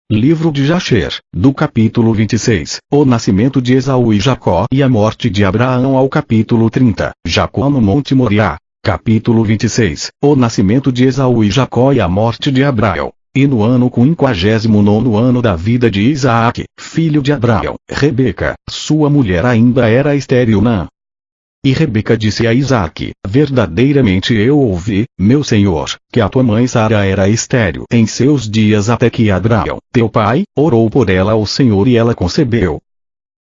Livro de Jasher, do capítulo 26, o nascimento de Esaú e Jacó e a morte de Abraão ao capítulo 30, Jacó no Monte Moriá. Capítulo 26, o nascimento de Esaú e Jacó e a morte de Abraão. E no ano 59º ano da vida de Isaque, filho de Abraão, Rebeca, sua mulher ainda era estéril. E Rebeca disse a Isaque: verdadeiramente eu ouvi, meu senhor, que a tua mãe Sara era estéril em seus dias até que Abraão, teu pai, orou por ela ao Senhor e ela concebeu.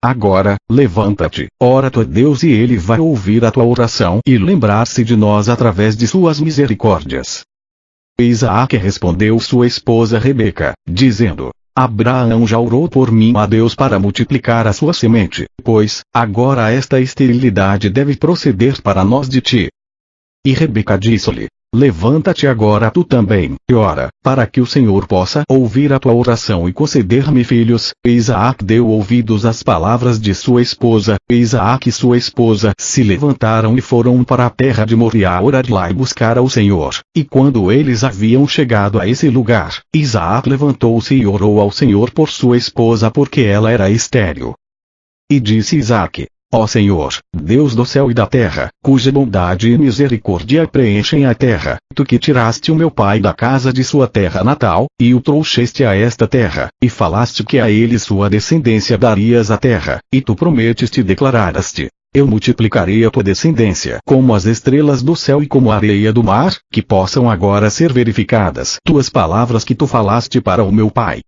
Agora, levanta-te, ora a Deus e ele vai ouvir a tua oração e lembrar-se de nós através de suas misericórdias. Isaque respondeu sua esposa Rebeca, dizendo: Abraão já orou por mim a Deus para multiplicar a sua semente, pois, agora esta esterilidade deve proceder para nós de ti. E Rebeca disse-lhe: levanta-te agora tu também, e ora, para que o Senhor possa ouvir a tua oração e conceder-me filhos. E Isaque deu ouvidos às palavras de sua esposa, e Isaque e sua esposa se levantaram e foram para a terra de Moriá orar lá e buscar ao Senhor. E quando eles haviam chegado a esse lugar, Isaque levantou-se e orou ao Senhor por sua esposa porque ela era estéril. E disse Isaque: Ó Senhor, Deus do céu e da terra, cuja bondade e misericórdia preenchem a terra, tu que tiraste o meu pai da casa de sua terra natal, e o trouxeste a esta terra, e falaste que a ele sua descendência darias a terra, e tu prometeste e declaraste: eu multiplicarei a tua descendência como as estrelas do céu e como a areia do mar, que possam agora ser verificadas tuas palavras que tu falaste para o meu pai.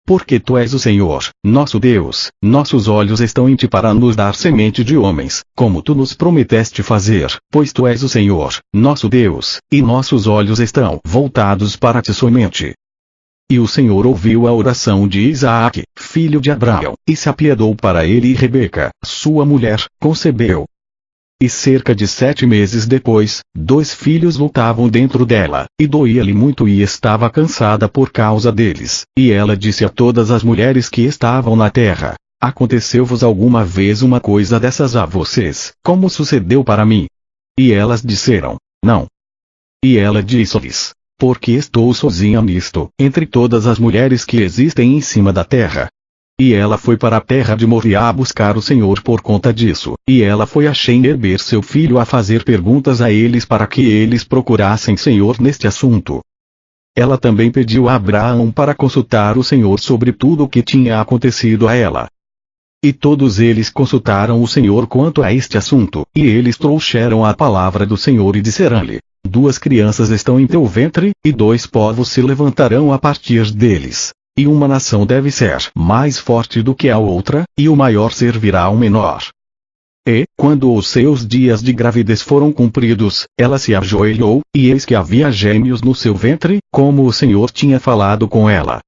Porque tu és o Senhor, nosso Deus, nossos olhos estão em ti para nos dar semente de homens, como tu nos prometeste fazer, pois tu és o Senhor, nosso Deus, e nossos olhos estão voltados para ti somente. E o Senhor ouviu a oração de Isaque, filho de Abraão, e se apiedou para ele, e Rebeca, sua mulher, concebeu. E cerca de 7 meses depois, 2 filhos lutavam dentro dela, e doía-lhe muito e estava cansada por causa deles. E ela disse a todas as mulheres que estavam na terra: aconteceu-vos alguma vez uma coisa dessas a vocês, como sucedeu para mim? E elas disseram: não. E ela disse-lhes: porque estou sozinha nisto, entre todas as mulheres que existem em cima da terra. E ela foi para a terra de Moriá buscar o Senhor por conta disso, e ela foi a Shem-Eber seu filho a fazer perguntas a eles para que eles procurassem Senhor neste assunto. Ela também pediu a Abraão para consultar o Senhor sobre tudo o que tinha acontecido a ela. E todos eles consultaram o Senhor quanto a este assunto, e eles trouxeram a palavra do Senhor e disseram-lhe: 2 crianças estão em teu ventre, e 2 povos se levantarão a partir deles. E uma nação deve ser mais forte do que a outra, e o maior servirá ao menor. E, quando os seus dias de gravidez foram cumpridos, ela se ajoelhou, e eis que havia gêmeos no seu ventre, como o Senhor tinha falado com ela.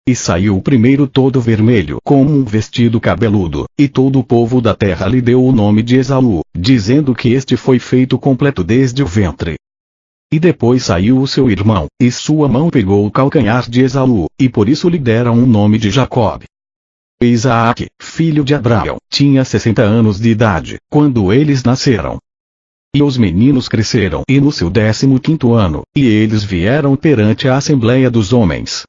E saiu o primeiro todo vermelho como um vestido cabeludo, e todo o povo da terra lhe deu o nome de Esaú, dizendo que este foi feito completo desde o ventre. E depois saiu o seu irmão, e sua mão pegou o calcanhar de Esaú, e por isso lhe deram o nome de Jacob. Isaque, filho de Abraão, tinha 60 anos de idade, quando eles nasceram. E os meninos cresceram e no seu 15º ano, e eles vieram perante a assembleia dos homens.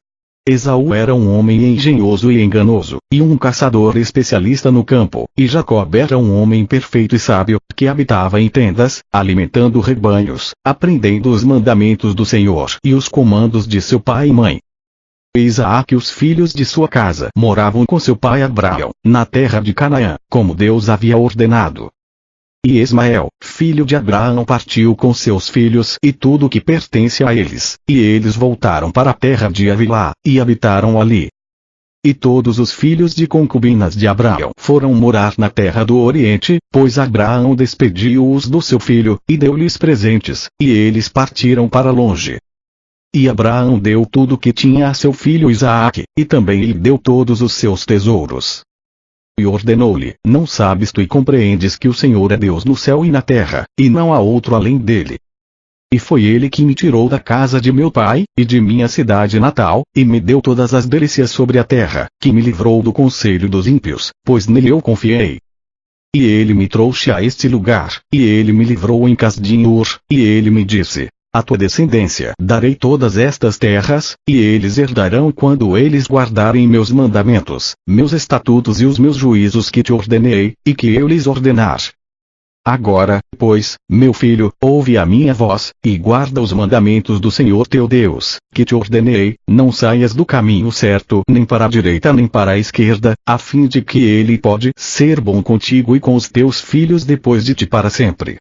Esaú era um homem engenhoso e enganoso, e um caçador especialista no campo, e Jacob era um homem perfeito e sábio, que habitava em tendas, alimentando rebanhos, aprendendo os mandamentos do Senhor e os comandos de seu pai e mãe. Isaque e os filhos de sua casa moravam com seu pai Abraão, na terra de Canaã, como Deus havia ordenado. E Ismael, filho de Abraão, partiu com seus filhos e tudo o que pertence a eles, e eles voltaram para a terra de Havilá, e habitaram ali. E todos os filhos de concubinas de Abraão foram morar na terra do Oriente, pois Abraão despediu-os do seu filho, e deu-lhes presentes, e eles partiram para longe. E Abraão deu tudo o que tinha a seu filho Isaque, e também lhe deu todos os seus tesouros. E ordenou-lhe: não sabes tu e compreendes que o Senhor é Deus no céu e na terra, e não há outro além dele. E foi ele que me tirou da casa de meu pai, e de minha cidade natal, e me deu todas as delícias sobre a terra, que me livrou do conselho dos ímpios, pois nele eu confiei. E ele me trouxe a este lugar, e ele me livrou em Casdim-Ur, e ele me disse: à tua descendência darei todas estas terras, e eles herdarão quando eles guardarem meus mandamentos, meus estatutos e os meus juízos que te ordenei, e que eu lhes ordenar. Agora, pois, meu filho, ouve a minha voz, e guarda os mandamentos do Senhor teu Deus, que te ordenei, não saias do caminho certo, nem para a direita nem para a esquerda, a fim de que ele pode ser bom contigo e com os teus filhos depois de ti para sempre.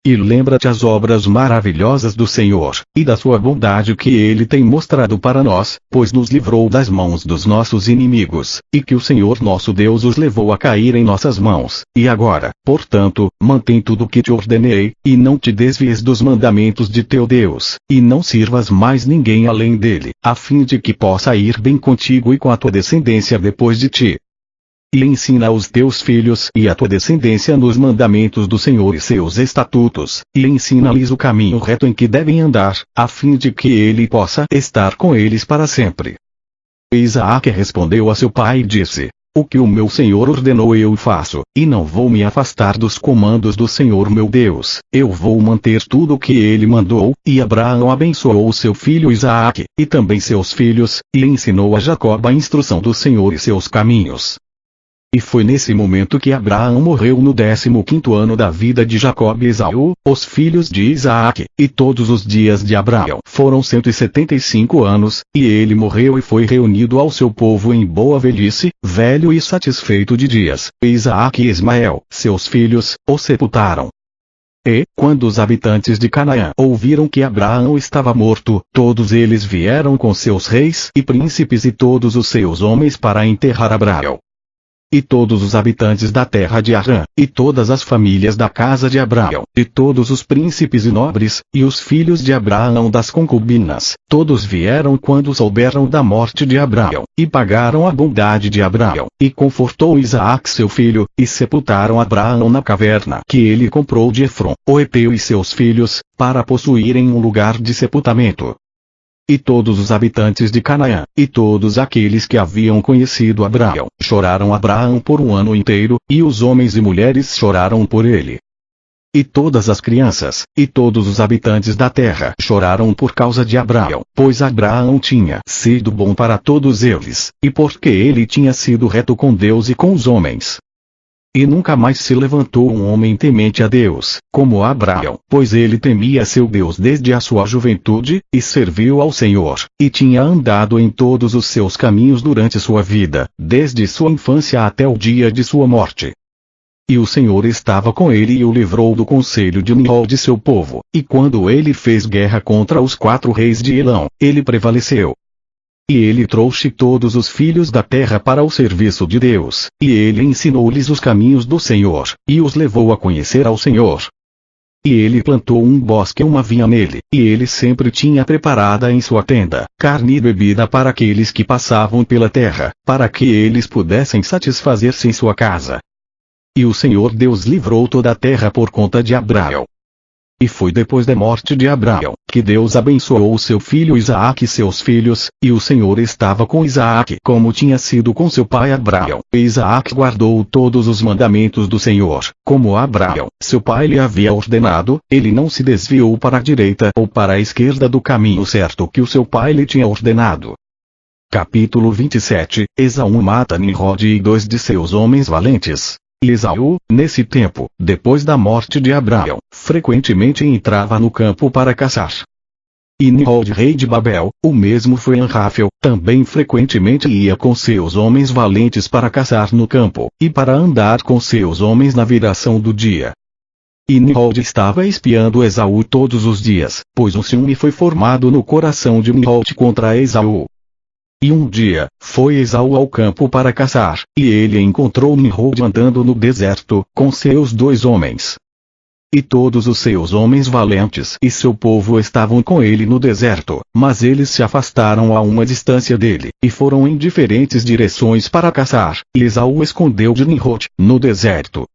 E lembra-te as obras maravilhosas do Senhor, e da sua bondade que ele tem mostrado para nós, pois nos livrou das mãos dos nossos inimigos, e que o Senhor nosso Deus os levou a cair em nossas mãos. E agora, portanto, mantém tudo o que te ordenei, e não te desvies dos mandamentos de teu Deus, e não sirvas mais ninguém além dele, a fim de que possa ir bem contigo e com a tua descendência depois de ti. E ensina aos teus filhos e à tua descendência nos mandamentos do Senhor e seus estatutos, e ensina-lhes o caminho reto em que devem andar, a fim de que ele possa estar com eles para sempre. Isaque respondeu a seu pai e disse: O que o meu Senhor ordenou eu faço, e não vou me afastar dos comandos do Senhor meu Deus, eu vou manter tudo o que ele mandou. E Abraão abençoou seu filho Isaque, e também seus filhos, e ensinou a Jacó a instrução do Senhor e seus caminhos. E foi nesse momento que Abraão morreu no 15º ano da vida de Jacó e Esaú, os filhos de Isaque, e todos os dias de Abraão foram 175 anos, e ele morreu e foi reunido ao seu povo em boa velhice, velho e satisfeito de dias. Isaque e Ismael, seus filhos, o sepultaram. E, quando os habitantes de Canaã ouviram que Abraão estava morto, todos eles vieram com seus reis e príncipes e todos os seus homens para enterrar Abraão. E todos os habitantes da terra de Harã, e todas as famílias da casa de Abraão, e todos os príncipes e nobres, e os filhos de Abraão das concubinas, todos vieram quando souberam da morte de Abraão, e pagaram a bondade de Abraão, e confortou Isaque seu filho, e sepultaram Abraão na caverna que ele comprou de Efron, o heteu e seus filhos, para possuírem um lugar de sepultamento. E todos os habitantes de Canaã, e todos aqueles que haviam conhecido Abraão, choraram Abraão por um ano inteiro, e os homens e mulheres choraram por ele. E todas as crianças, e todos os habitantes da terra choraram por causa de Abraão, pois Abraão tinha sido bom para todos eles, e porque ele tinha sido reto com Deus e com os homens. E nunca mais se levantou um homem temente a Deus, como Abraão, pois ele temia seu Deus desde a sua juventude, e serviu ao Senhor, e tinha andado em todos os seus caminhos durante sua vida, desde sua infância até o dia de sua morte. E o Senhor estava com ele e o livrou do conselho de Nimrod de seu povo, e quando ele fez guerra contra os 4 reis de Elão, ele prevaleceu. E ele trouxe todos os filhos da terra para o serviço de Deus, e ele ensinou-lhes os caminhos do Senhor, e os levou a conhecer ao Senhor. E ele plantou um bosque e uma vinha nele, e ele sempre tinha preparada em sua tenda carne e bebida para aqueles que passavam pela terra, para que eles pudessem satisfazer-se em sua casa. E o Senhor Deus livrou toda a terra por conta de Abraão. E foi depois da morte de Abraão, que Deus abençoou seu filho Isaque e seus filhos, e o Senhor estava com Isaque como tinha sido com seu pai Abraão. E Isaque guardou todos os mandamentos do Senhor, como Abraão, seu pai lhe havia ordenado, ele não se desviou para a direita ou para a esquerda do caminho certo que o seu pai lhe tinha ordenado. Capítulo 27, Esaú mata Nimrod e 2 de seus homens valentes. E Esaú, nesse tempo, depois da morte de Abraão, frequentemente entrava no campo para caçar. E Nimrod, rei de Babel, o mesmo foi Anráfel, também frequentemente ia com seus homens valentes para caçar no campo, e para andar com seus homens na viração do dia. E Nimrod estava espiando Esaú todos os dias, pois um ciúme foi formado no coração de Nimrod contra Esaú. E um dia, foi Esaú ao campo para caçar, e ele encontrou Nimrod andando no deserto, com seus 2 homens. E todos os seus homens valentes e seu povo estavam com ele no deserto, mas eles se afastaram a uma distância dele, e foram em diferentes direções para caçar, e Esaú escondeu de Nimrod, no deserto.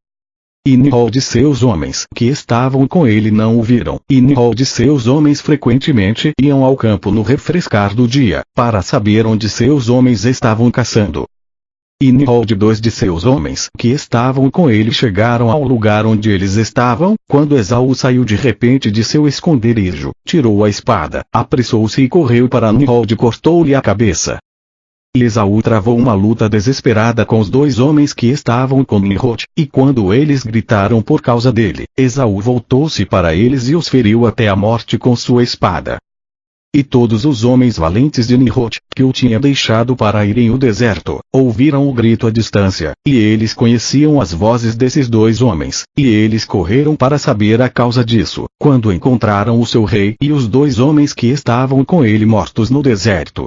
E Nimrod e seus homens que estavam com ele não o viram, e Nimrod e seus homens frequentemente iam ao campo no refrescar do dia, para saber onde seus homens estavam caçando. e Nimrod e 2 de seus homens que estavam com ele chegaram ao lugar onde eles estavam, quando Esaú saiu de repente de seu esconderijo, tirou a espada, apressou-se e correu para Nimrod e cortou-lhe a cabeça. E Esaú travou uma luta desesperada com os 2 homens que estavam com Nimrod, e quando eles gritaram por causa dele, Esaú voltou-se para eles e os feriu até a morte com sua espada. E todos os homens valentes de Nimrod, que o tinha deixado para ir em o deserto, ouviram o grito à distância, e eles conheciam as vozes desses 2 homens, e eles correram para saber a causa disso, quando encontraram o seu rei e os 2 homens que estavam com ele mortos no deserto.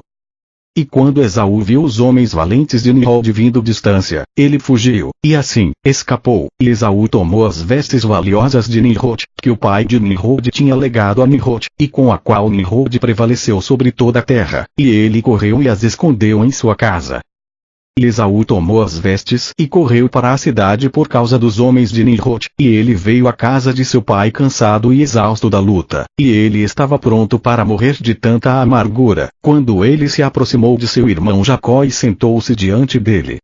E quando Esaú viu os homens valentes de Nimrod vindo distância, ele fugiu, e assim, escapou, e Esaú tomou as vestes valiosas de Nimrod, que o pai de Nimrod tinha legado a Nimrod, e com a qual Nimrod prevaleceu sobre toda a terra, e ele correu e as escondeu em sua casa. E Esaú tomou as vestes e correu para a cidade por causa dos homens de Nimrod, e ele veio à casa de seu pai cansado e exausto da luta, e ele estava pronto para morrer de tanta amargura, quando ele se aproximou de seu irmão Jacó e sentou-se diante dele.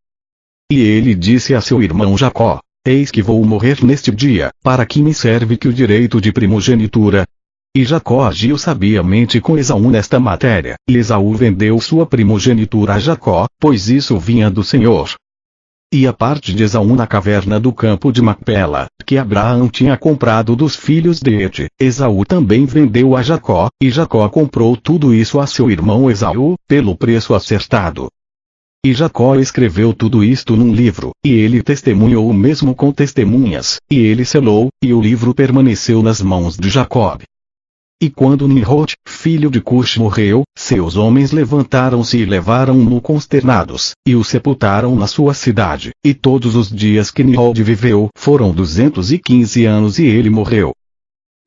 E ele disse a seu irmão Jacó: Eis que vou morrer neste dia, para que me serve que o direito de primogenitura? E Jacó agiu sabiamente com Esaú nesta matéria, e Esaú vendeu sua primogenitura a Jacó, pois isso vinha do Senhor. E a parte de Esaú na caverna do campo de Macpela, que Abraão tinha comprado dos filhos de Et, Esaú também vendeu a Jacó, e Jacó comprou tudo isso a seu irmão Esaú, pelo preço acertado. E Jacó escreveu tudo isto num livro, e ele testemunhou o mesmo com testemunhas, e ele selou, e o livro permaneceu nas mãos de Jacó. E quando Nimrod, filho de Cush morreu, seus homens levantaram-se e levaram-no consternados, e o sepultaram na sua cidade, e todos os dias que Nimrod viveu foram 215 anos e ele morreu.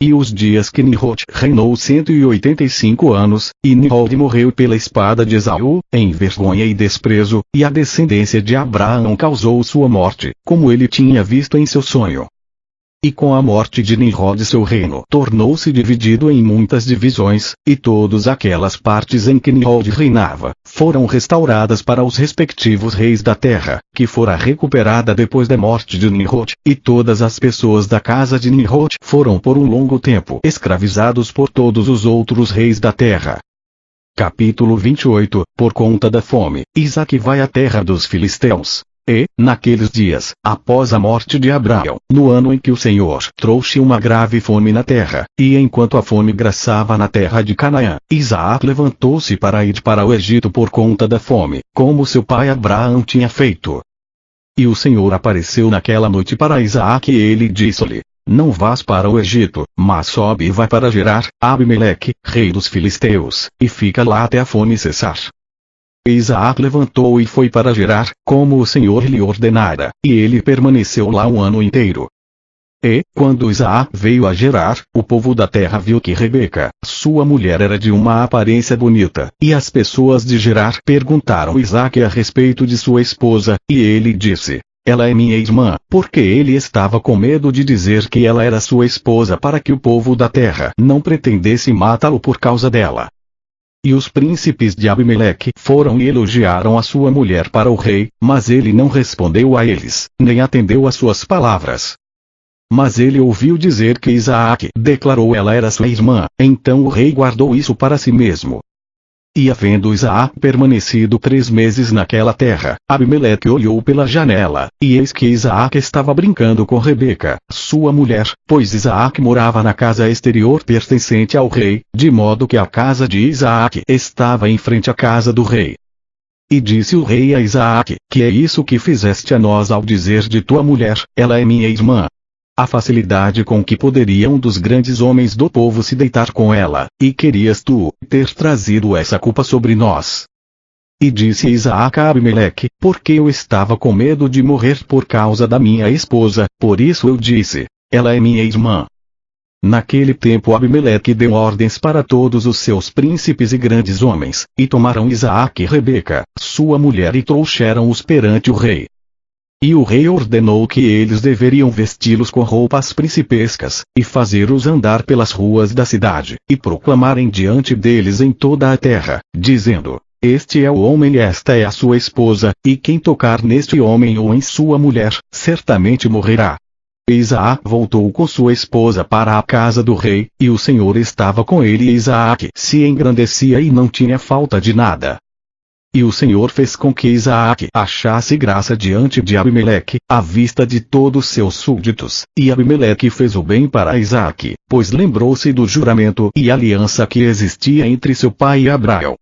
E os dias que Nimrod reinou 185 anos, e Nimrod morreu pela espada de Esaú, em vergonha e desprezo, e a descendência de Abraão causou sua morte, como ele tinha visto em seu sonho. E com a morte de Nimrod seu reino tornou-se dividido em muitas divisões, e todas aquelas partes em que Nimrod reinava, foram restauradas para os respectivos reis da terra, que fora recuperada depois da morte de Nimrod, e todas as pessoas da casa de Nimrod foram por um longo tempo escravizados por todos os outros reis da terra. Capítulo 28, por conta da fome, Isaque vai à terra dos filisteus. E, naqueles dias, após a morte de Abraão, no ano em que o Senhor trouxe uma grave fome na terra, e enquanto a fome graçava na terra de Canaã, Isaac levantou-se para ir para o Egito por conta da fome, como seu pai Abraão tinha feito. E o Senhor apareceu naquela noite para Isaac e ele disse-lhe: Não vás para o Egito, mas sobe e vai para Gerar, Abimeleque, rei dos filisteus, e fica lá até a fome cessar. Isaac levantou e foi para Gerar, como o Senhor lhe ordenara, e ele permaneceu lá um ano inteiro. E, quando Isaac veio a Gerar, o povo da terra viu que Rebeca, sua mulher, era de uma aparência bonita, e as pessoas de Gerar perguntaram a Isaac a respeito de sua esposa, e ele disse: Ela é minha irmã, porque ele estava com medo de dizer que ela era sua esposa para que o povo da terra não pretendesse matá-lo por causa dela. E os príncipes de Abimeleque foram e elogiaram a sua mulher para o rei, mas ele não respondeu a eles, nem atendeu às suas palavras. Mas ele ouviu dizer que Isaac declarou ela era sua irmã, então o rei guardou isso para si mesmo. E havendo Isaac permanecido 3 meses naquela terra, Abimeleque olhou pela janela, e eis que Isaac estava brincando com Rebeca, sua mulher, pois Isaac morava na casa exterior pertencente ao rei, de modo que a casa de Isaac estava em frente à casa do rei. E disse o rei a Isaac: Que é isso que fizeste a nós ao dizer de tua mulher, ela é minha irmã? A facilidade com que poderiam dos grandes homens do povo se deitar com ela, e querias tu ter trazido essa culpa sobre nós. E disse Isaac a Abimeleque: Porque eu estava com medo de morrer por causa da minha esposa, por isso eu disse: Ela é minha irmã. Naquele tempo Abimeleque deu ordens para todos os seus príncipes e grandes homens, e tomaram Isaac e Rebeca, sua mulher, e trouxeram-os perante o rei. E o rei ordenou que eles deveriam vesti-los com roupas principescas, e fazer-os andar pelas ruas da cidade, e proclamarem diante deles em toda a terra, dizendo: Este é o homem e esta é a sua esposa, e quem tocar neste homem ou em sua mulher, certamente morrerá. Isaac voltou com sua esposa para a casa do rei, e o Senhor estava com ele e Isaac se engrandecia e não tinha falta de nada. E o Senhor fez com que Isaac achasse graça diante de Abimeleque, à vista de todos seus súditos, e Abimeleque fez o bem para Isaac, pois lembrou-se do juramento e aliança que existia entre seu pai e Abraão.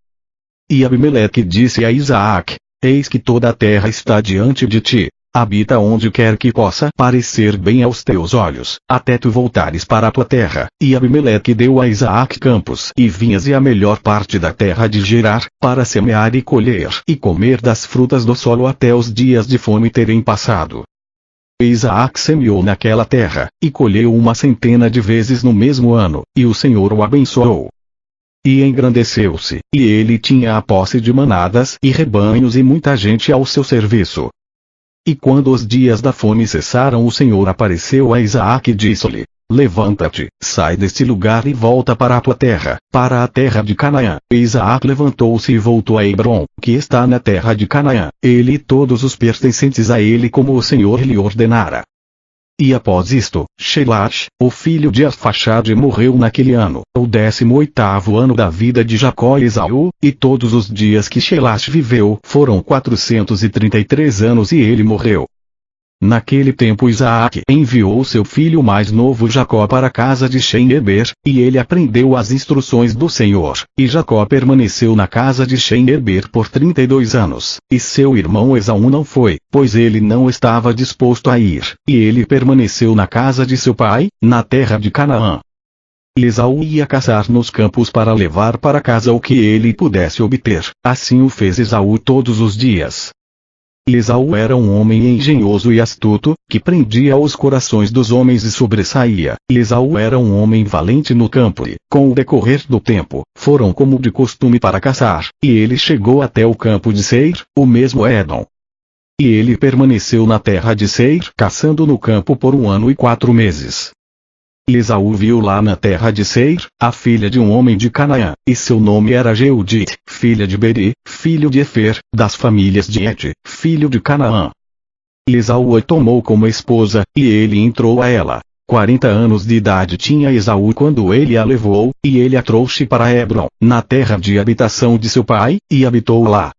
E Abimeleque disse a Isaac: Eis que toda a terra está diante de ti. Habita onde quer que possa parecer bem aos teus olhos, até tu voltares para a tua terra. E Abimeleque deu a Isaac campos e vinhas e a melhor parte da terra de Gerar, para semear e colher e comer das frutas do solo até os dias de fome terem passado. Isaac semeou naquela terra, e colheu 100 de vezes no mesmo ano, e o Senhor o abençoou. E engrandeceu-se, e ele tinha a posse de manadas e rebanhos e muita gente ao seu serviço. E quando os dias da fome cessaram, o Senhor apareceu a Isaac e disse-lhe: Levanta-te, sai deste lugar e volta para a tua terra, para a terra de Canaã. E Isaac levantou-se e voltou a Hebrom, que está na terra de Canaã, ele e todos os pertencentes a ele como o Senhor lhe ordenara. E após isto, Shelash, o filho de Arfaxade, morreu naquele ano, o 18º ano da vida de Jacó e Esaú, e todos os dias que Shelash viveu foram 433 anos e ele morreu. Naquele tempo Isaac enviou seu filho mais novo Jacó para a casa de Shem-Eber, e ele aprendeu as instruções do Senhor, e Jacó permaneceu na casa de Shem-Eber por 32 anos, e seu irmão Esaú não foi, pois ele não estava disposto a ir, e ele permaneceu na casa de seu pai, na terra de Canaã. E Esaú ia caçar nos campos para levar para casa o que ele pudesse obter, assim o fez Esaú todos os dias. E Esaú era um homem engenhoso e astuto, que prendia os corações dos homens e sobressaía. E Esaú era um homem valente no campo e, com o decorrer do tempo, foram como de costume para caçar, e ele chegou até o campo de Seir, o mesmo Édom. E ele permaneceu na terra de Seir, caçando no campo por 1 ano e 4 meses. E Esaú viu lá na terra de Seir, a filha de um homem de Canaã, e seu nome era Jeudite, filha de Beri, filho de Efer, das famílias de Et, filho de Canaã. E Esaú a tomou como esposa, e ele entrou a ela. 40 anos de idade tinha Esaú quando ele a levou, e ele a trouxe para Hebrom, na terra de habitação de seu pai, e habitou lá.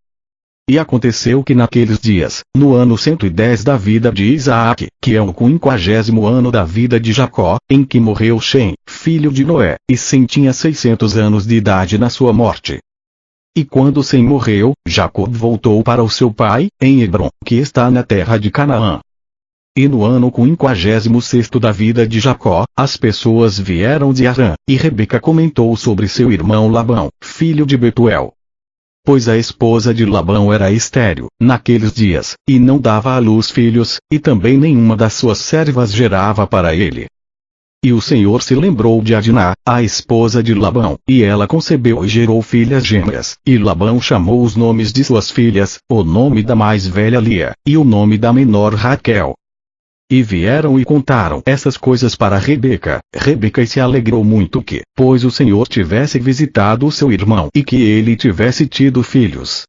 E aconteceu que naqueles dias, no ano 110 da vida de Isaac, que é o 50º ano da vida de Jacó, em que morreu Shem, filho de Noé, e Sem tinha 600 anos de idade na sua morte. E quando Sem morreu, Jacó voltou para o seu pai, em Hebrom, que está na terra de Canaã. E no ano 56º da vida de Jacó, as pessoas vieram de Harã, e Rebeca comentou sobre seu irmão Labão, filho de Betuel. Pois a esposa de Labão era estéril, naqueles dias, e não dava à luz filhos, e também nenhuma das suas servas gerava para ele. E o Senhor se lembrou de Adiná, a esposa de Labão, e ela concebeu e gerou filhas gêmeas, e Labão chamou os nomes de suas filhas, o nome da mais velha Lia, e o nome da menor Raquel. E vieram e contaram essas coisas para Rebeca. Rebeca se alegrou muito que, pois o Senhor tivesse visitado o seu irmão e que ele tivesse tido filhos.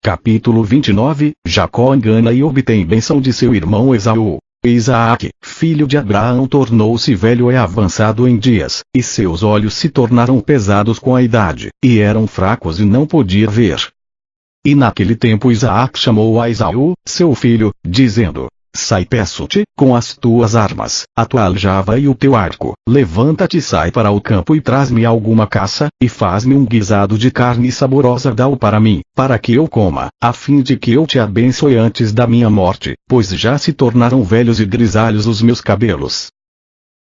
Capítulo 29, Jacó engana e obtém bênção de seu irmão Esaú. Isaac, filho de Abraão, tornou-se velho e avançado em dias, e seus olhos se tornaram pesados com a idade, e eram fracos e não podia ver. E naquele tempo Isaac chamou a Esaú, seu filho, dizendo: Sai, peço-te, com as tuas armas, a tua aljava e o teu arco, levanta-te e sai para o campo e traz-me alguma caça, e faz-me um guisado de carne saborosa, dá-o para mim, para que eu coma, a fim de que eu te abençoe antes da minha morte, pois já se tornaram velhos e grisalhos os meus cabelos.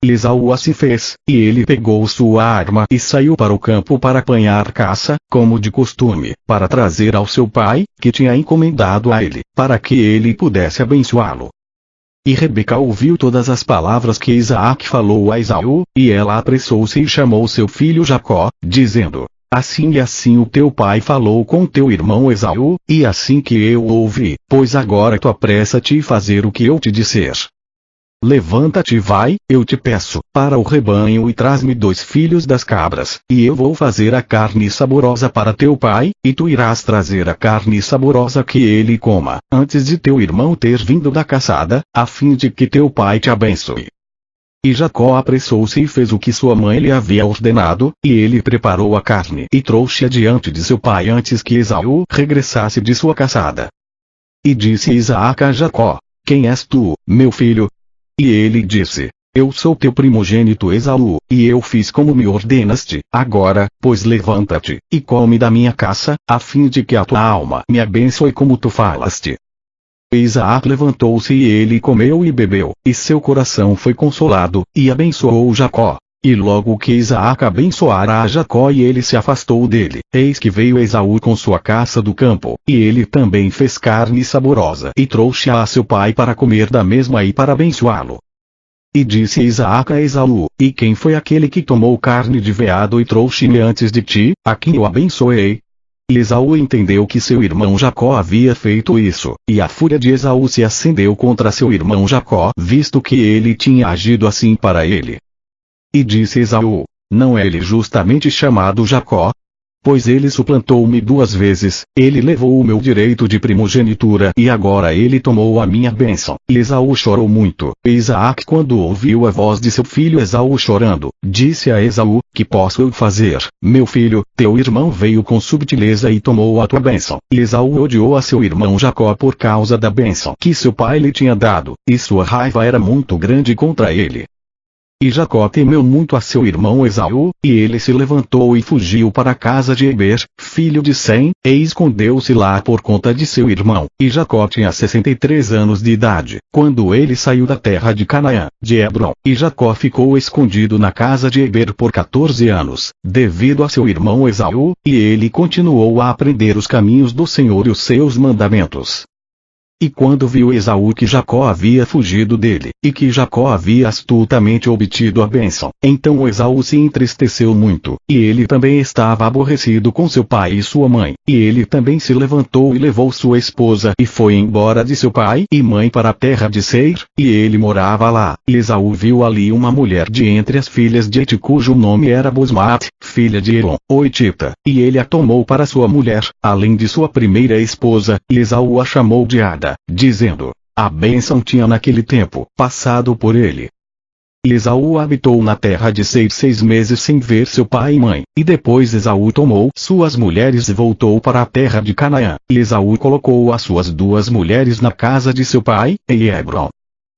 E Esaú assim fez, e ele pegou sua arma e saiu para o campo para apanhar caça, como de costume, para trazer ao seu pai, que tinha encomendado a ele, para que ele pudesse abençoá-lo. E Rebeca ouviu todas as palavras que Isaac falou a Esaú, e ela apressou-se e chamou seu filho Jacó, dizendo: Assim e assim o teu pai falou com teu irmão Esaú, e assim que eu ouvi, pois agora tu apressa-te em fazer o que eu te disser. levanta-te e vai, eu te peço, para o rebanho e traz-me 2 filhos das cabras, e eu vou fazer a carne saborosa para teu pai, e tu irás trazer a carne saborosa que ele coma, antes de teu irmão ter vindo da caçada, a fim de que teu pai te abençoe. E Jacó apressou-se e fez o que sua mãe lhe havia ordenado, e ele preparou a carne e trouxe-a diante de seu pai antes que Esaú regressasse de sua caçada. E disse Isaque a Jacó: Quem és tu, meu filho? E ele disse: Eu sou teu primogênito Esaú, e eu fiz como me ordenaste. Agora, pois levanta-te, e come da minha caça, a fim de que a tua alma me abençoe como tu falaste. Isaque levantou-se e ele comeu e bebeu, e seu coração foi consolado, e abençoou Jacó. E logo que Isaque abençoara a Jacó e ele se afastou dele, eis que veio Esaú com sua caça do campo, e ele também fez carne saborosa e trouxe-a a seu pai para comer da mesma e para abençoá-lo. E disse Isaque a Esaú: E quem foi aquele que tomou carne de veado e trouxe-me antes de ti, a quem eu abençoei? E Esaú entendeu que seu irmão Jacó havia feito isso, e a fúria de Esaú se acendeu contra seu irmão Jacó, visto que ele tinha agido assim para ele. E disse Esaú: Não é ele justamente chamado Jacó? Pois ele suplantou-me 2 vezes, ele levou o meu direito de primogenitura e agora ele tomou a minha bênção. E Esaú chorou muito. E Isaque, quando ouviu a voz de seu filho Esaú chorando, disse a Esaú: Que posso eu fazer, meu filho? Teu irmão veio com subtileza e tomou a tua bênção. E Esaú odiou a seu irmão Jacó por causa da bênção que seu pai lhe tinha dado, e sua raiva era muito grande contra ele. E Jacó temeu muito a seu irmão Esaú, e ele se levantou e fugiu para a casa de Eber, filho de Sem, e escondeu-se lá por conta de seu irmão. E Jacó tinha 63 anos de idade, quando ele saiu da terra de Canaã, de Hebrom. E Jacó ficou escondido na casa de Eber por 14 anos, devido a seu irmão Esaú, e ele continuou a aprender os caminhos do Senhor e os seus mandamentos. E quando viu Esaú que Jacó havia fugido dele, e que Jacó havia astutamente obtido a bênção, então Esaú se entristeceu muito, e ele também estava aborrecido com seu pai e sua mãe, e ele também se levantou e levou sua esposa e foi embora de seu pai e mãe para a terra de Seir, e ele morava lá. E Esaú viu ali uma mulher de entre as filhas de Et cujo nome era Bosmate, filha de Elon, o Etita, e ele a tomou para sua mulher, além de sua primeira esposa, e Esaú a chamou de Ada, dizendo: A bênção tinha naquele tempo passado por ele. E Esaú habitou na terra de Seir 6 meses sem ver seu pai e mãe, e depois Esaú tomou suas mulheres e voltou para a terra de Canaã. E Esaú colocou as suas 2 mulheres na casa de seu pai, em Hebrom.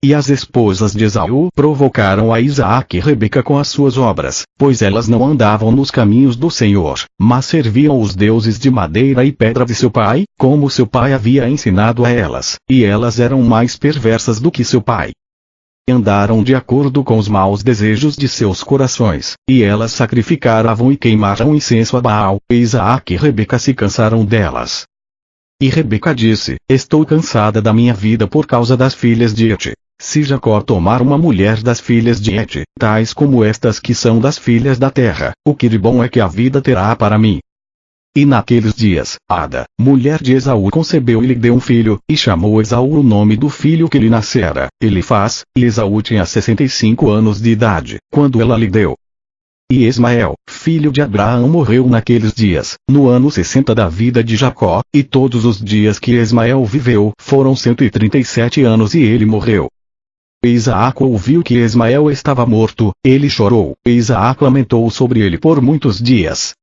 E as esposas de Esaú provocaram a Isaque e Rebeca com as suas obras, pois elas não andavam nos caminhos do Senhor, mas serviam os deuses de madeira e pedra de seu pai, como seu pai havia ensinado a elas, e elas eram mais perversas do que seu pai. Andaram de acordo com os maus desejos de seus corações, e elas sacrificaram e queimaram incenso a Baal, e Isaque e Rebeca se cansaram delas. E Rebeca disse: Estou cansada da minha vida por causa das filhas de Et. Se Jacó tomar uma mulher das filhas de Et, tais como estas que são das filhas da terra, o que de bom é que a vida terá para mim? E naqueles dias, Ada, mulher de Esaú, concebeu e lhe deu um filho, e chamou Esaú o nome do filho que lhe nascera, Elifaz, e Esaú tinha 65 anos de idade, quando ela lhe deu. E Ismael, filho de Abraão, morreu naqueles dias, no ano 60 da vida de Jacó, e todos os dias que Ismael viveu foram 137 anos e ele morreu. E Isaque ouviu que Ismael estava morto, ele chorou, e Isaque lamentou sobre ele por muitos dias.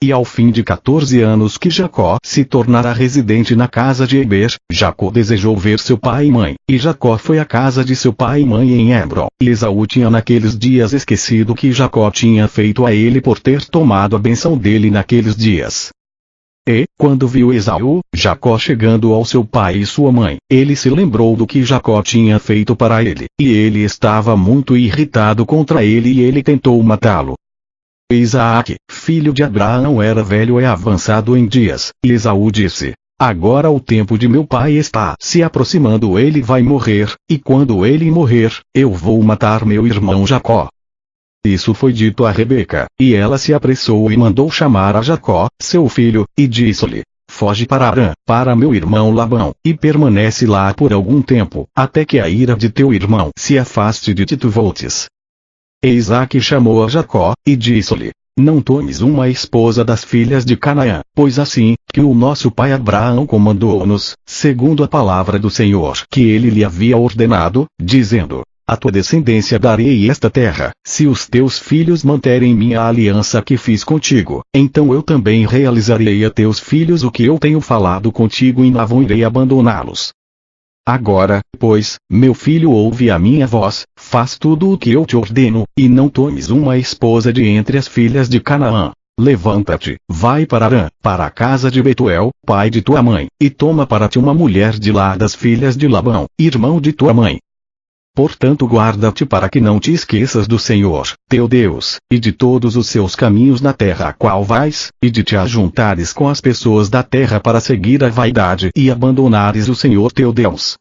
E ao fim de 14 anos que Jacó se tornara residente na casa de Eber, Jacó desejou ver seu pai e mãe, e Jacó foi à casa de seu pai e mãe em Hebrom. E Esaú tinha naqueles dias esquecido que Jacó tinha feito a ele por ter tomado a bênção dele naqueles dias. E, quando viu Esaú, Jacó chegando ao seu pai e sua mãe, ele se lembrou do que Jacó tinha feito para ele, e ele estava muito irritado contra ele e ele tentou matá-lo. Isaque, filho de Abraão, era velho e avançado em dias, e Esaú disse: Agora o tempo de meu pai está se aproximando, ele vai morrer, e quando ele morrer, eu vou matar meu irmão Jacó. Isso foi dito a Rebeca, e ela se apressou e mandou chamar a Jacó, seu filho, e disse-lhe: foge para Harã, para meu irmão Labão, e permanece lá por algum tempo, até que a ira de teu irmão se afaste de ti e tu voltes. E Isaque chamou a Jacó, e disse-lhe: Não tomes uma esposa das filhas de Canaã, pois assim, que o nosso pai Abraão comandou-nos, segundo a palavra do Senhor que ele lhe havia ordenado, dizendo: A tua descendência darei esta terra, se os teus filhos manterem minha aliança que fiz contigo, então eu também realizarei a teus filhos o que eu tenho falado contigo e não irei abandoná-los. Agora, pois, meu filho, ouve a minha voz, faz tudo o que eu te ordeno, e não tomes uma esposa de entre as filhas de Canaã. Levanta-te, vai para Harã, para a casa de Betuel, pai de tua mãe, e toma para ti uma mulher de lá das filhas de Labão, irmão de tua mãe. Portanto, guarda-te para que não te esqueças do Senhor, teu Deus, e de todos os seus caminhos na terra a qual vais, e de te ajuntares com as pessoas da terra para seguir a vaidade e abandonares o Senhor teu Deus.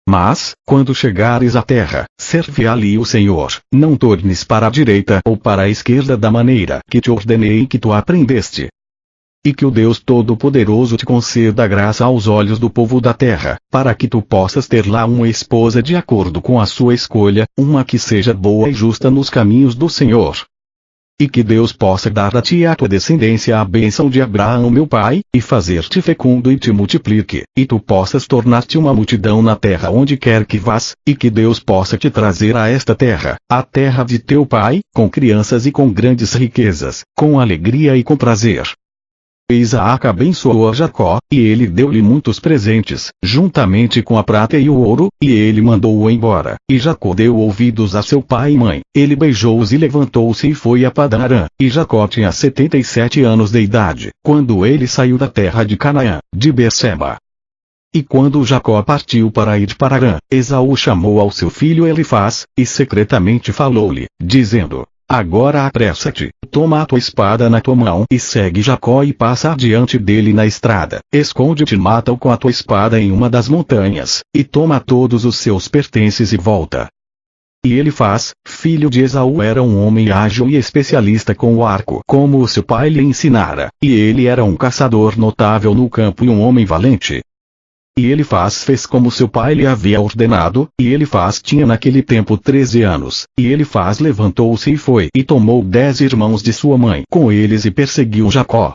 Mas, quando chegares à terra, serve ali o Senhor, não tornes para a direita ou para a esquerda da maneira que te ordenei e que tu aprendeste. E que o Deus Todo-Poderoso te conceda graça aos olhos do povo da terra, para que tu possas ter lá uma esposa de acordo com a sua escolha, uma que seja boa e justa nos caminhos do Senhor. E que Deus possa dar a ti e à tua descendência a bênção de Abraão meu pai, e fazer-te fecundo e te multiplique, e tu possas tornar-te uma multidão na terra onde quer que vás, e que Deus possa te trazer a esta terra, a terra de teu pai, com crianças e com grandes riquezas, com alegria e com prazer. Isaac abençoou a Jacó, e ele deu-lhe muitos presentes, juntamente com a prata e o ouro, e ele mandou-o embora. E Jacó deu ouvidos a seu pai e mãe, ele beijou-os e levantou-se e foi a Padã Arã. E Jacó tinha 77 anos de idade, quando ele saiu da terra de Canaã, de Berseba. E quando Jacó partiu para ir para Harã, Esaú chamou ao seu filho Elifaz, e secretamente falou-lhe, dizendo: Agora apressa-te, toma a tua espada na tua mão e segue Jacó e passa adiante dele na estrada. Esconde-te e mata-o com a tua espada em uma das montanhas, e toma todos os seus pertences e volta. E Elifaz, filho de Esaú, era um homem ágil e especialista com o arco, como o seu pai lhe ensinara, e ele era um caçador notável no campo e um homem valente. E Elifaz fez como seu pai lhe havia ordenado, e Elifaz tinha naquele tempo 13 anos, e Elifaz levantou-se e foi e tomou 10 irmãos de sua mãe com eles e perseguiu Jacó.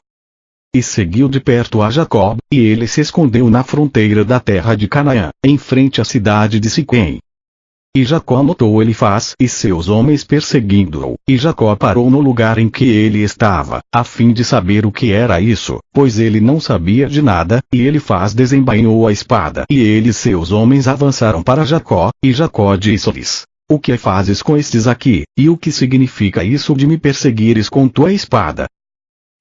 E seguiu de perto a Jacó, e ele se escondeu na fronteira da terra de Canaã, em frente à cidade de Siquém. E Jacó notou Elifaz e seus homens perseguindo-o, e Jacó parou no lugar em que ele estava, a fim de saber o que era isso, pois ele não sabia de nada, e Elifaz desembainhou a espada. E ele e seus homens avançaram para Jacó, e Jacó disse-lhes: O que fazes com estes aqui, e o que significa isso de me perseguires com tua espada?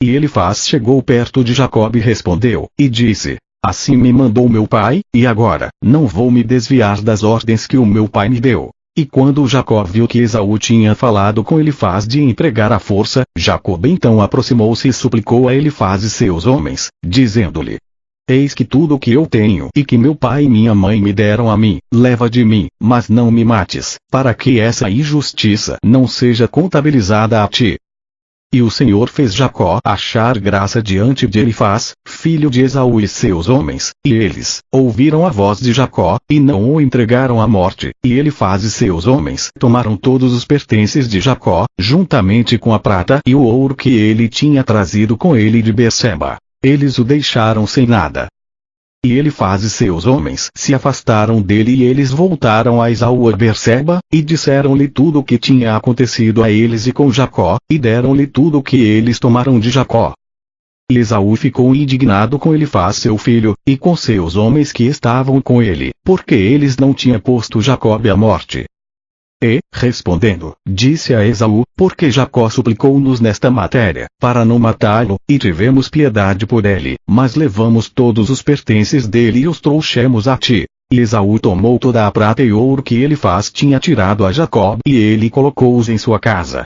E Elifaz chegou perto de Jacó e respondeu, e disse: Assim me mandou meu pai, e agora, não vou me desviar das ordens que o meu pai me deu. E quando Jacó viu que Esaú tinha falado com Elifaz de empregar a força, Jacó então aproximou-se e suplicou a Elifaz e seus homens, dizendo-lhe: Eis que tudo o que eu tenho e que meu pai e minha mãe me deram a mim, leva de mim, mas não me mates, para que essa injustiça não seja contabilizada a ti. E o Senhor fez Jacó achar graça diante de Elifaz, filho de Esaú e seus homens, e eles ouviram a voz de Jacó, e não o entregaram à morte. E Elifaz e seus homens tomaram todos os pertences de Jacó, juntamente com a prata e o ouro que ele tinha trazido com ele de Berseba. Eles o deixaram sem nada. E Elifaz e seus homens se afastaram dele e eles voltaram a Esaú a Berseba, e disseram-lhe tudo o que tinha acontecido a eles e com Jacó, e deram-lhe tudo o que eles tomaram de Jacó. E Esaú ficou indignado com Elifaz seu filho, e com seus homens que estavam com ele, porque eles não tinham posto Jacó à morte. E, respondendo, disse a Esaú: Porque Jacó suplicou-nos nesta matéria, para não matá-lo, e tivemos piedade por ele, mas levamos todos os pertences dele e os trouxemos a ti. E Esaú tomou toda a prata e ouro que Elifaz tinha tirado a Jacó, e ele colocou-os em sua casa.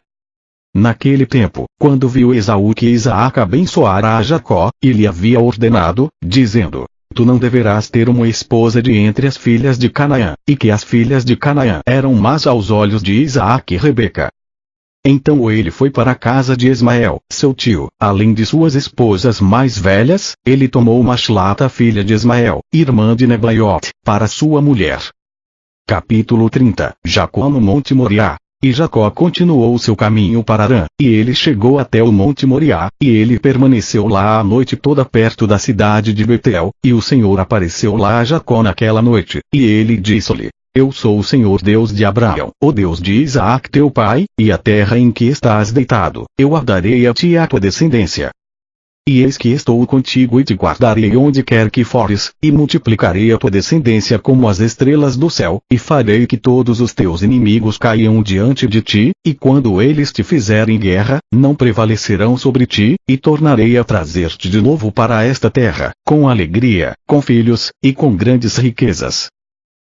Naquele tempo, quando viu Esaú que Isaac abençoara a Jacó, e lhe havia ordenado, dizendo: Tu não deverás ter uma esposa de entre as filhas de Canaã, e que as filhas de Canaã eram más aos olhos de Isaac e Rebeca. Então ele foi para a casa de Ismael, seu tio. Além de suas esposas mais velhas, ele tomou Mashlata, filha de Ismael, irmã de Nebaiot, para sua mulher. Capítulo 30. Jacó no Monte Moriá. E Jacó continuou seu caminho para Harã, e ele chegou até o Monte Moriá, e ele permaneceu lá a noite toda perto da cidade de Betel, e o Senhor apareceu lá a Jacó naquela noite, e ele disse-lhe: Eu sou o Senhor Deus de Abraão, o Deus de Isaac teu pai, e a terra em que estás deitado, eu a darei a ti e à tua descendência. E eis que estou contigo e te guardarei onde quer que fores, e multiplicarei a tua descendência como as estrelas do céu, e farei que todos os teus inimigos caiam diante de ti, e quando eles te fizerem guerra, não prevalecerão sobre ti, e tornarei a trazer-te de novo para esta terra, com alegria, com filhos, e com grandes riquezas.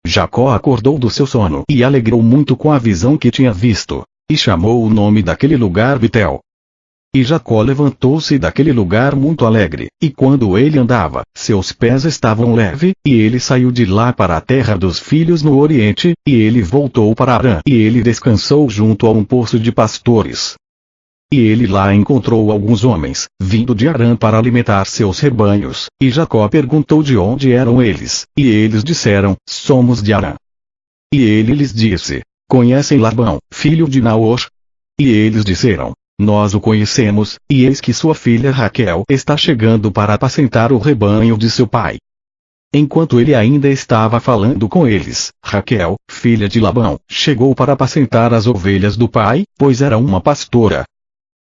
Jacó acordou do seu sono e alegrou muito com a visão que tinha visto, e chamou o nome daquele lugar Betel. E Jacó levantou-se daquele lugar muito alegre, e quando ele andava, seus pés estavam leves, e ele saiu de lá para a terra dos filhos no oriente, e ele voltou para Harã, e ele descansou junto a um poço de pastores. E ele lá encontrou alguns homens, vindo de Harã para alimentar seus rebanhos, e Jacó perguntou de onde eram eles, e eles disseram: Somos de Harã. E ele lhes disse: Conhecem Labão, filho de Naor? E eles disseram: Nós o conhecemos, e eis que sua filha Raquel está chegando para apacentar o rebanho de seu pai. Enquanto ele ainda estava falando com eles, Raquel, filha de Labão, chegou para apacentar as ovelhas do pai, pois era uma pastora.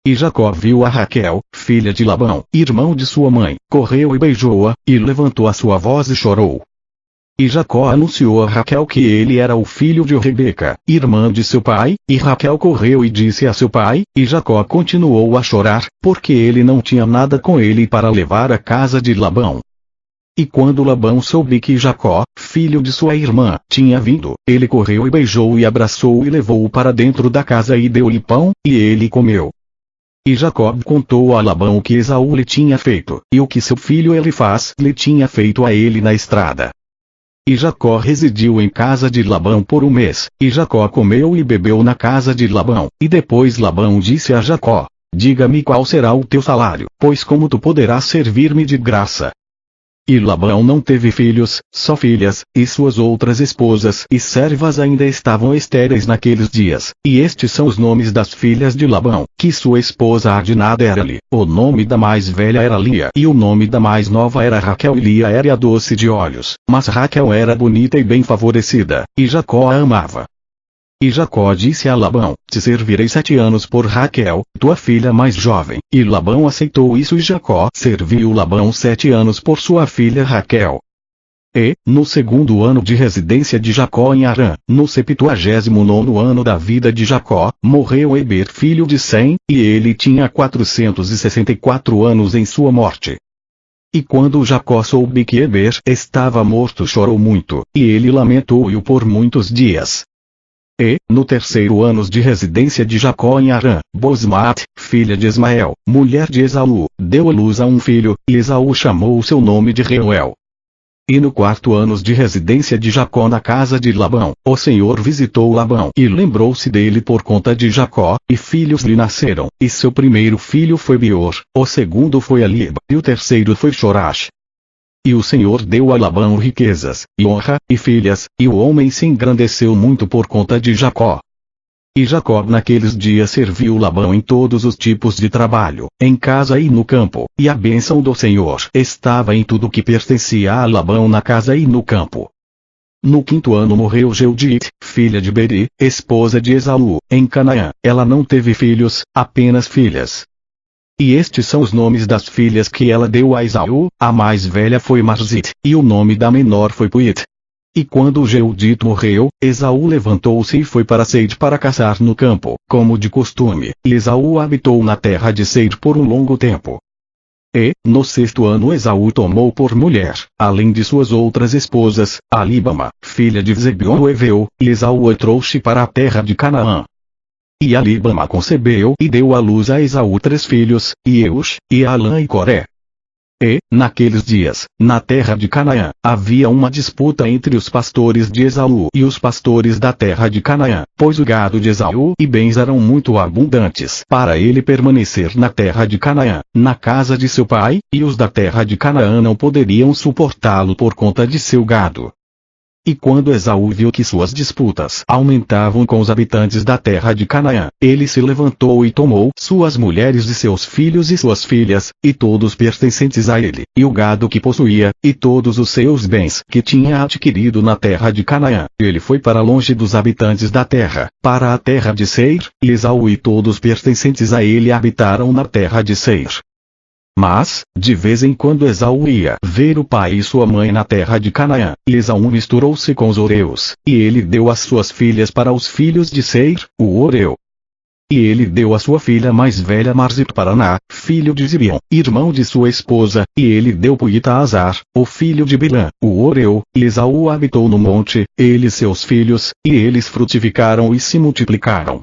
E Jacó viu a Raquel, filha de Labão, irmão de sua mãe, correu e beijou-a, e levantou a sua voz e chorou. E Jacó anunciou a Raquel que ele era o filho de Rebeca, irmã de seu pai, e Raquel correu e disse a seu pai, e Jacó continuou a chorar, porque ele não tinha nada com ele para levar à casa de Labão. E quando Labão soube que Jacó, filho de sua irmã, tinha vindo, ele correu e beijou e abraçou e levou-o para dentro da casa e deu-lhe pão, e ele comeu. E Jacó contou a Labão o que Esaú lhe tinha feito, e o que seu filho Elifaz lhe tinha feito a ele na estrada. E Jacó residiu em casa de Labão por um mês, e Jacó comeu e bebeu na casa de Labão, e depois Labão disse a Jacó: Diga-me qual será o teu salário, pois como tu poderás servir-me de graça? E Labão não teve filhos, só filhas, e suas outras esposas e servas ainda estavam estéreis naqueles dias, e estes são os nomes das filhas de Labão, que sua esposa Adinada era-lhe, o nome da mais velha era Lia, e o nome da mais nova era Raquel, e Lia era doce de olhos, mas Raquel era bonita e bem favorecida, e Jacó a amava. E Jacó disse a Labão: Te servirei 7 anos por Raquel, tua filha mais jovem. E Labão aceitou isso e Jacó serviu Labão 7 anos por sua filha Raquel. E, no segundo ano de residência de Jacó em Harã, no 79º ano da vida de Jacó, morreu Eber filho de Sem, e ele tinha 464 anos em sua morte. E quando Jacó soube que Eber estava morto, chorou muito, e ele lamentou-o por muitos dias. E, no terceiro ano de residência de Jacó em Harã, Bosmat, filha de Ismael, mulher de Esaú, deu à luz a um filho, e Esaú chamou o seu nome de Reuel. E no quarto ano de residência de Jacó na casa de Labão, o Senhor visitou Labão e lembrou-se dele por conta de Jacó, e filhos lhe nasceram, e seu primeiro filho foi Beor, o segundo foi Eliab, e o terceiro foi Chorash. E o Senhor deu a Labão riquezas, e honra, e filhas, e o homem se engrandeceu muito por conta de Jacó. E Jacó naqueles dias serviu Labão em todos os tipos de trabalho, em casa e no campo, e a bênção do Senhor estava em tudo que pertencia a Labão na casa e no campo. No quinto ano morreu Jeudite, filha de Beri, esposa de Esaú, em Canaã. Ela não teve filhos, apenas filhas. E estes são os nomes das filhas que ela deu a Esaú: a mais velha foi Marzit, e o nome da menor foi Puit. E quando Jeudite morreu, Esaú levantou-se e foi para Seir para caçar no campo, como de costume, e Esaú habitou na terra de Seir por um longo tempo. E, no sexto ano Esaú tomou por mulher, além de suas outras esposas, a Líbama, filha de Zebion o Eveu, e Esaú a trouxe para a terra de Canaã. E a Líbama concebeu e deu à luz a Esaú 3 filhos, e Eus, e Alã e Coré. E, naqueles dias, na terra de Canaã, havia uma disputa entre os pastores de Esaú e os pastores da terra de Canaã, pois o gado de Esaú e bens eram muito abundantes para ele permanecer na terra de Canaã, na casa de seu pai, e os da terra de Canaã não poderiam suportá-lo por conta de seu gado. E quando Esaú viu que suas disputas aumentavam com os habitantes da terra de Canaã, ele se levantou e tomou suas mulheres e seus filhos e suas filhas, e todos pertencentes a ele, e o gado que possuía, e todos os seus bens que tinha adquirido na terra de Canaã. Ele foi para longe dos habitantes da terra, para a terra de Seir, e Esaú e todos pertencentes a ele habitaram na terra de Seir. Mas, de vez em quando Esaú ia ver o pai e sua mãe na terra de Canaã, e Esaú misturou-se com os horeus, e ele deu as suas filhas para os filhos de Seir, o horeu. E ele deu a sua filha mais velha Marzit para Aná, filho de Zibeon, irmão de sua esposa, e ele deu Puita a Azar, o filho de Bilã, o horeu, e Esaú habitou no monte, ele e seus filhos, e eles frutificaram e se multiplicaram.